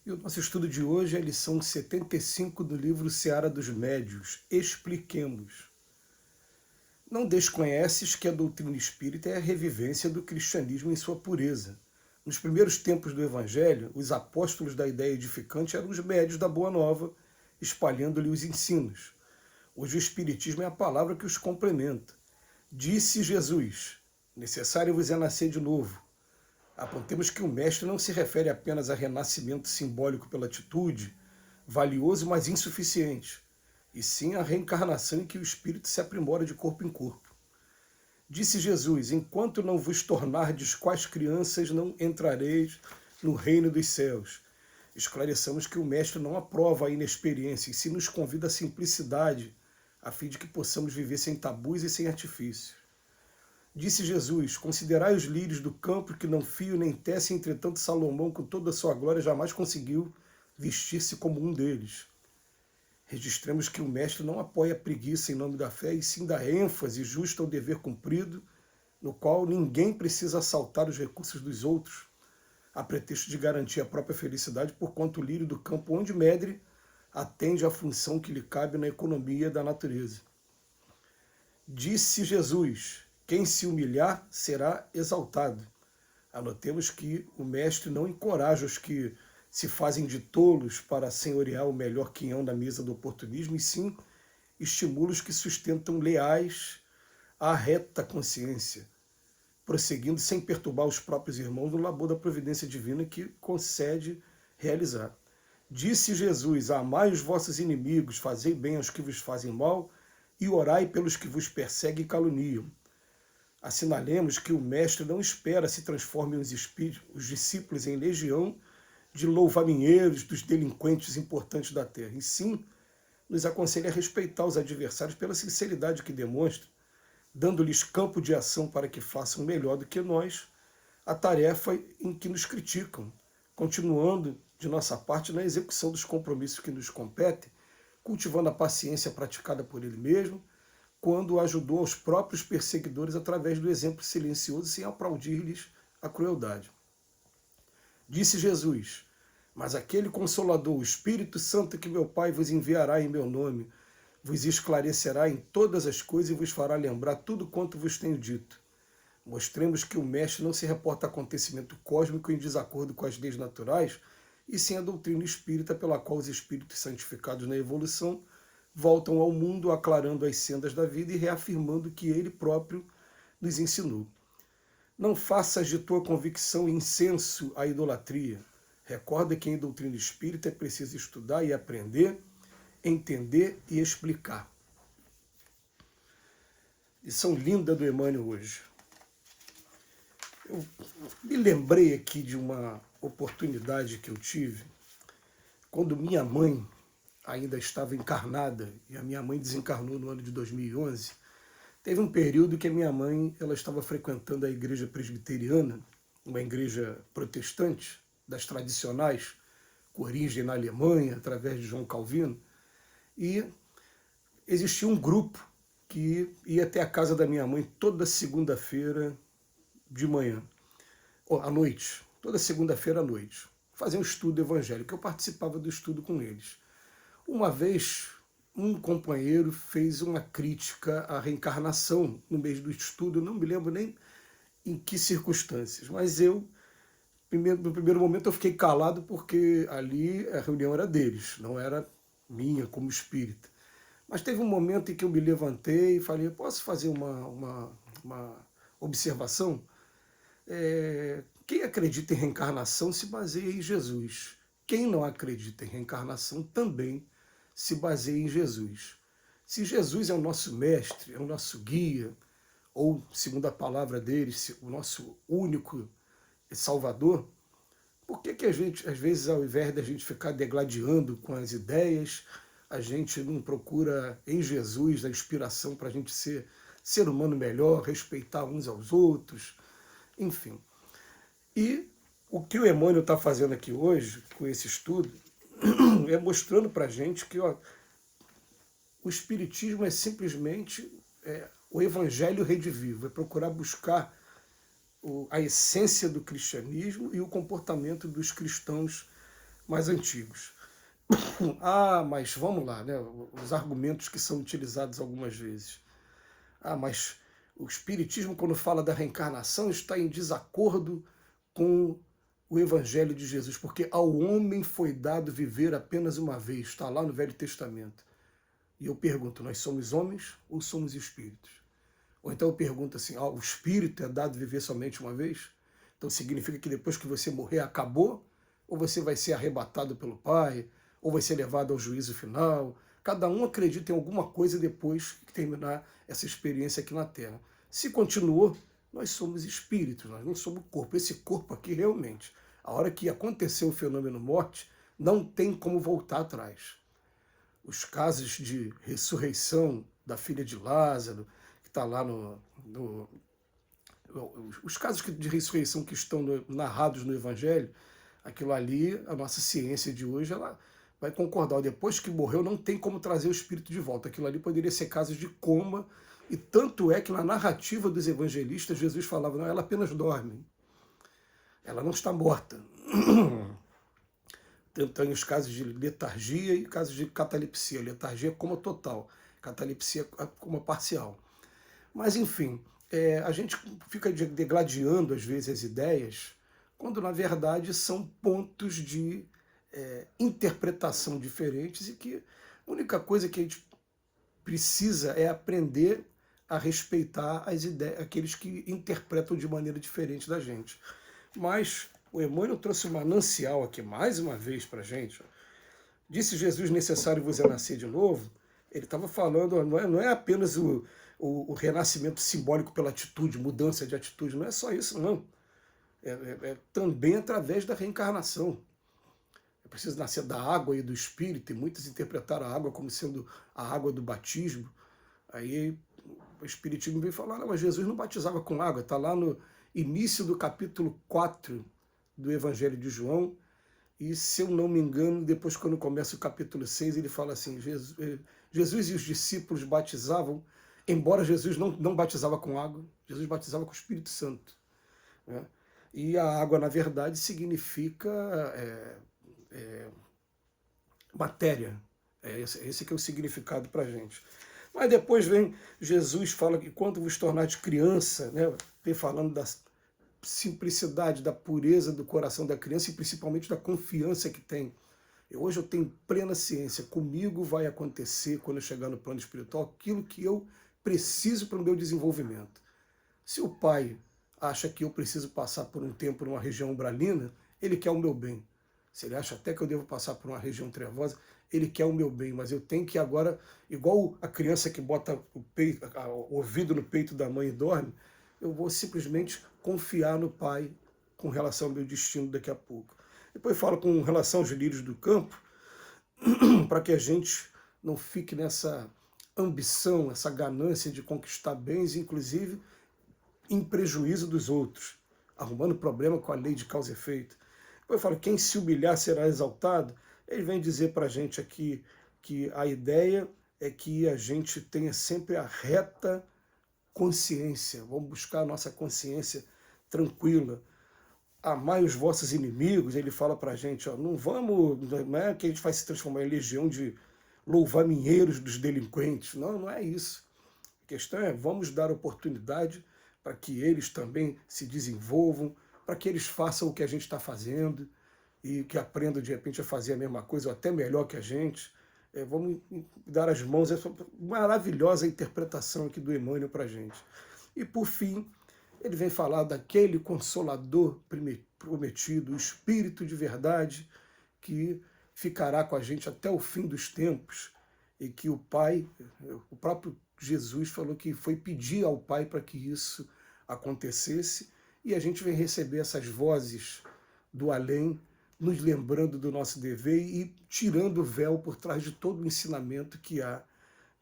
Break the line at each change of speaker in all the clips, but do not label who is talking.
E o nosso estudo de hoje é a lição 75 do livro Seara dos Médios. Expliquemos. Não desconheces que a doutrina espírita é a revivência do cristianismo em sua pureza. Nos primeiros tempos do Evangelho, os apóstolos da ideia edificante eram os médios da Boa Nova, espalhando-lhe os ensinos. Hoje o Espiritismo é a palavra que os complementa. Disse Jesus, necessário vos é nascer de novo. Apontemos que o mestre não se refere apenas a renascimento simbólico pela atitude, valioso, mas insuficiente, e sim a reencarnação em que o espírito se aprimora de corpo em corpo. Disse Jesus, enquanto não vos tornardes quais crianças, não entrareis no reino dos céus. Esclareçamos que o mestre não aprova a inexperiência, e sim nos convida à simplicidade, a fim de que possamos viver sem tabus e sem artifícios. Disse Jesus, considerai os lírios do campo que não fiam nem tecem, entretanto Salomão, com toda a sua glória, jamais conseguiu vestir-se como um deles. Registremos que o mestre não apoia a preguiça em nome da fé, e sim dá ênfase justa ao dever cumprido, no qual ninguém precisa assaltar os recursos dos outros, a pretexto de garantir a própria felicidade, porquanto o lírio do campo onde medre atende à função que lhe cabe na economia da natureza. Disse Jesus, quem se humilhar será exaltado. Anotemos que o mestre não encoraja os que se fazem de tolos para senhorear o melhor quinhão na mesa do oportunismo, e sim estimula os que sustentam leais à reta consciência, prosseguindo sem perturbar os próprios irmãos no labor da providência divina que concede realizar. Disse Jesus, amai os vossos inimigos, fazei bem aos que vos fazem mal, e orai pelos que vos perseguem e caluniam. Assinalemos que o mestre não espera se transformem os discípulos em legião de louvaminheiros dos delinquentes importantes da terra, e sim nos aconselha a respeitar os adversários pela sinceridade que demonstram, dando-lhes campo de ação para que façam melhor do que nós a tarefa em que nos criticam, continuando de nossa parte na execução dos compromissos que nos competem, cultivando a paciência praticada por ele mesmo, quando ajudou aos próprios perseguidores através do exemplo silencioso, sem aplaudir-lhes a crueldade. Disse Jesus, mas aquele Consolador, o Espírito Santo que meu Pai vos enviará em meu nome, vos esclarecerá em todas as coisas e vos fará lembrar tudo quanto vos tenho dito. Mostremos que o mestre não se reporta a acontecimento cósmico em desacordo com as leis naturais, e sim a doutrina espírita pela qual os espíritos santificados na evolução voltam ao mundo aclarando as sendas da vida e reafirmando que ele próprio nos ensinou. Não faças de tua convicção incenso à idolatria. Recorda que em doutrina espírita é preciso estudar e aprender, entender e explicar. Lição linda do Emmanuel hoje. Eu me lembrei aqui de uma oportunidade que eu tive quando minha mãe ainda estava encarnada, e a minha mãe desencarnou no ano de 2011, teve um período que a minha mãe ela estava frequentando a igreja presbiteriana, uma igreja protestante, das tradicionais, com origem na Alemanha, através de João Calvino, e existia um grupo que ia até a casa da minha mãe toda segunda-feira de manhã, ou à noite, toda segunda-feira à noite, fazer um estudo evangélico. Eu participava do estudo com eles. Uma vez, um companheiro fez uma crítica à reencarnação no meio do estudo, eu não me lembro nem em que circunstâncias, mas eu, no primeiro momento, eu fiquei calado porque ali a reunião era deles, não era minha como espírita. Mas teve um momento em que eu me levantei e falei, posso fazer uma observação? Quem acredita em reencarnação se baseia em Jesus. Quem não acredita em reencarnação também se baseia em Jesus. Se Jesus é o nosso mestre, é o nosso guia, ou, segundo a palavra dele, o nosso único salvador, por que a gente, às vezes, ao invés da gente ficar degladiando com as ideias, a gente não procura em Jesus a inspiração para a gente ser humano melhor, respeitar uns aos outros, enfim. E o que o Emmanuel está fazendo aqui hoje, com esse estudo, é mostrando para a gente que o Espiritismo é simplesmente o Evangelho redivivo, é procurar buscar a essência do cristianismo e o comportamento dos cristãos mais antigos. Mas vamos lá, né? Os argumentos que são utilizados algumas vezes. Mas o Espiritismo, quando fala da reencarnação, está em desacordo com o Evangelho de Jesus, porque ao homem foi dado viver apenas uma vez, está lá no Velho Testamento. E eu pergunto, nós somos homens ou somos espíritos? Ou então eu pergunto assim, o espírito é dado viver somente uma vez? Então significa que depois que você morrer acabou? Ou você vai ser arrebatado pelo Pai? Ou vai ser levado ao juízo final? Cada um acredita em alguma coisa depois que terminar essa experiência aqui na Terra. Se continuou, nós somos espíritos, nós não somos corpo. Esse corpo aqui realmente, a hora que aconteceu o fenômeno morte, não tem como voltar atrás. Os casos de ressurreição da filha de Lázaro, que está lá os casos de ressurreição que estão narrados no Evangelho, aquilo ali, a nossa ciência de hoje, ela vai concordar. Depois que morreu, não tem como trazer o espírito de volta. Aquilo ali poderia ser casos de coma, e tanto é que na narrativa dos evangelistas, Jesus falava, não, ela apenas dorme. Ela não está morta. Tem os casos de letargia e casos de catalepsia. Letargia é coma total, catalepsia é coma parcial. Mas, enfim, a gente fica degladiando, às vezes, as ideias, quando, na verdade, são pontos de interpretação diferentes e que a única coisa que a gente precisa é aprender a respeitar as ideias, aqueles que interpretam de maneira diferente da gente. Mas o Emmanuel trouxe um manancial aqui, mais uma vez, para a gente. Disse Jesus, necessário vos é nascer de novo. Ele estava falando, não é apenas o renascimento simbólico pela atitude, mudança de atitude, não é só isso, não. É também através da reencarnação. É preciso nascer da água e do Espírito, e muitos interpretaram a água como sendo a água do batismo. Aí o Espiritismo veio falar, não, mas Jesus não batizava com água, está lá no início do capítulo 4 do Evangelho de João, e se eu não me engano, depois quando começa o capítulo 6, ele fala assim, Jesus e os discípulos batizavam, embora Jesus não batizava com água, Jesus batizava com o Espírito Santo. Né? E a água, na verdade, significa matéria. Esse que é o significado para a gente. Mas depois vem Jesus, fala que quando vos tornares criança, né, vem falando da simplicidade, da pureza do coração da criança e principalmente da confiança que tem. Hoje eu tenho plena ciência, comigo vai acontecer, quando eu chegar no plano espiritual, aquilo que eu preciso para o meu desenvolvimento. Se o pai acha que eu preciso passar por um tempo numa região umbralina, ele quer o meu bem. Se ele acha até que eu devo passar por uma região trevosa, ele quer o meu bem, mas eu tenho que agora, igual a criança que bota o ouvido no peito da mãe e dorme, eu vou simplesmente confiar no Pai com relação ao meu destino daqui a pouco. Depois falo com relação aos lírios do campo, para que a gente não fique nessa ambição, essa ganância de conquistar bens, inclusive em prejuízo dos outros, arrumando problema com a lei de causa e efeito. Depois eu falo, quem se humilhar será exaltado. Ele vem dizer para a gente aqui que a ideia é que a gente tenha sempre a reta consciência, vamos buscar a nossa consciência tranquila. Amai os vossos inimigos, ele fala para a gente, não é que a gente vai se transformar em legião de louva-minheiros dos delinquentes, não é isso. A questão é, vamos dar oportunidade para que eles também se desenvolvam, para que eles façam o que a gente está fazendo e que aprendam de repente a fazer a mesma coisa ou até melhor que a gente. Vamos dar as mãos, essa maravilhosa interpretação aqui do Emmanuel para a gente. E por fim, ele vem falar daquele Consolador prometido, o Espírito de verdade, que ficará com a gente até o fim dos tempos, e que o Pai, o próprio Jesus falou que foi pedir ao Pai para que isso acontecesse, e a gente vem receber essas vozes do além, nos lembrando do nosso dever e tirando o véu por trás de todo o ensinamento que há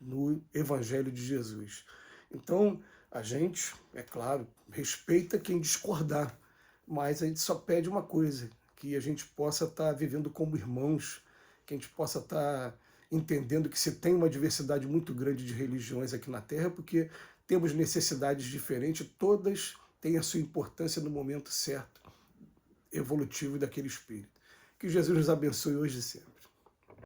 no Evangelho de Jesus. Então, a gente, é claro, respeita quem discordar, mas a gente só pede uma coisa, que a gente possa estar vivendo como irmãos, que a gente possa estar entendendo que se tem uma diversidade muito grande de religiões aqui na Terra, porque temos necessidades diferentes, todas têm a sua importância no momento certo, evolutivo daquele espírito. Que Jesus nos abençoe hoje e sempre.